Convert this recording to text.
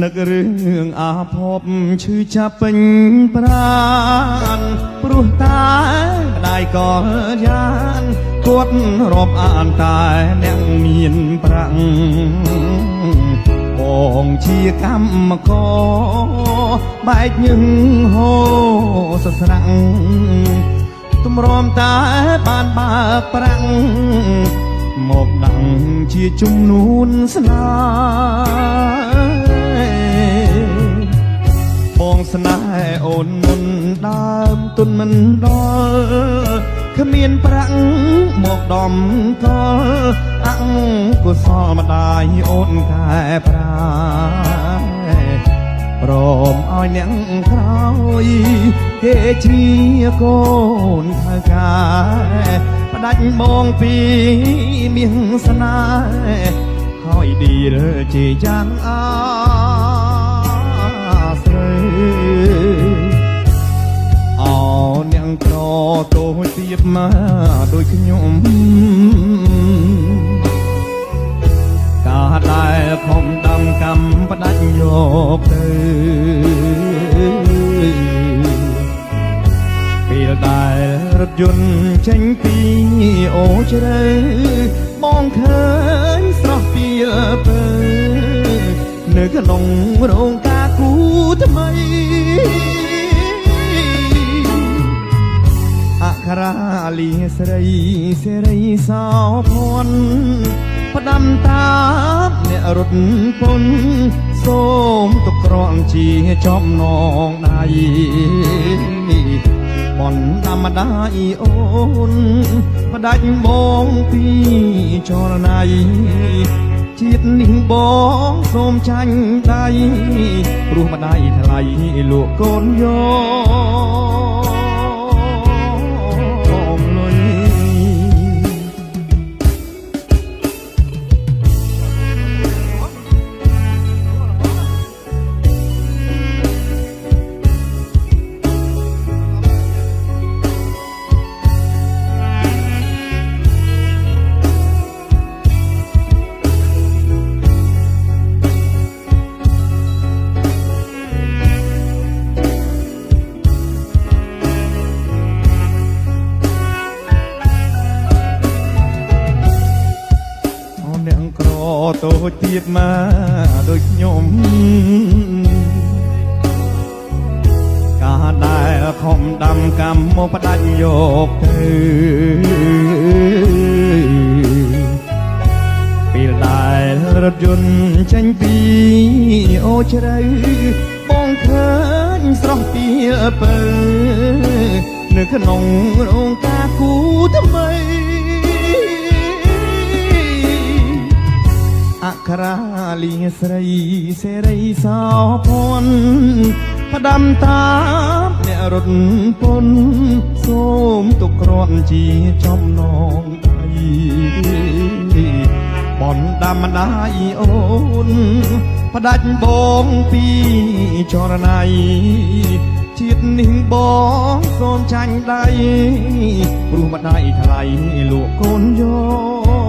នឹករឿងអាភពឈឺចាប់ពេញប្រាណព្រោះតែម្ដាយក៏យ៉ានគាត់រាប់អានតែអ្នកមានប្រាក់បងជាកម្មករបែកញឹងហូសស្រាំងទម្រាំតែបានបើកប្រាំងមកដឹងជាជំនួនស្នេហ៍បងស្នេហ៍អូនមុនដើមទុនមិនដល់គ្មានប្រាក់មកដំកល់អង្គុសលម្ដាយអូនកែប្រែព្រមឲ្យអ្នកក្រោយគេឈ្នាកូនថៅកាផ្ដាច់បងពីមាសស្នេហ៍ហើយឌីលជាយ៉ាងអាស្រ័យអោអ្នកក្រតូចទៀតមកដូចខ្ញុំការដែលខំដំកម្មផ្ដាច់យកទៅពេលដែលរថយន្តចេញពីអូជ្រៅបងឃើញស្រស់ពីពើនៅក្នុងរោងការគូថ្មីអក្ខរាលីស្រីសេរីសោភ័ណ្ឌផ្ដាំតាមអ្នករត់ពុនសូមទុកក្រំជាចំណងដៃបនដាម្ដាយអូនផ្ដាច់បងពីចរណៃជាតិនេះបងសូមចាញ់ដៃព្រោះម្ដាយថ្លៃលក់កូនយកលុយតូចទៀតមកដូចខ្ញុំការដែលខំដំកម្មមកផ្ដាច់យកទៅពេលដែលរថយន្តចេញពីអូជ្រៅបងឃើញស្រស់ពីពើនៅក្នុងរោងការគូថ្មីអក្ខរាលីស្រីសេរីសោភ័ណ្ឌផ្ដាំតាមអ្នករត់ពុនសូមទុកក្រំជាចំណងដៃបនដាម្ដាយអូនផ្ដាច់បងពីចរណៃជាតិនេះបងសូមចាញ់ដៃព្រោះម្ដាយថ្លៃលក់កូនយក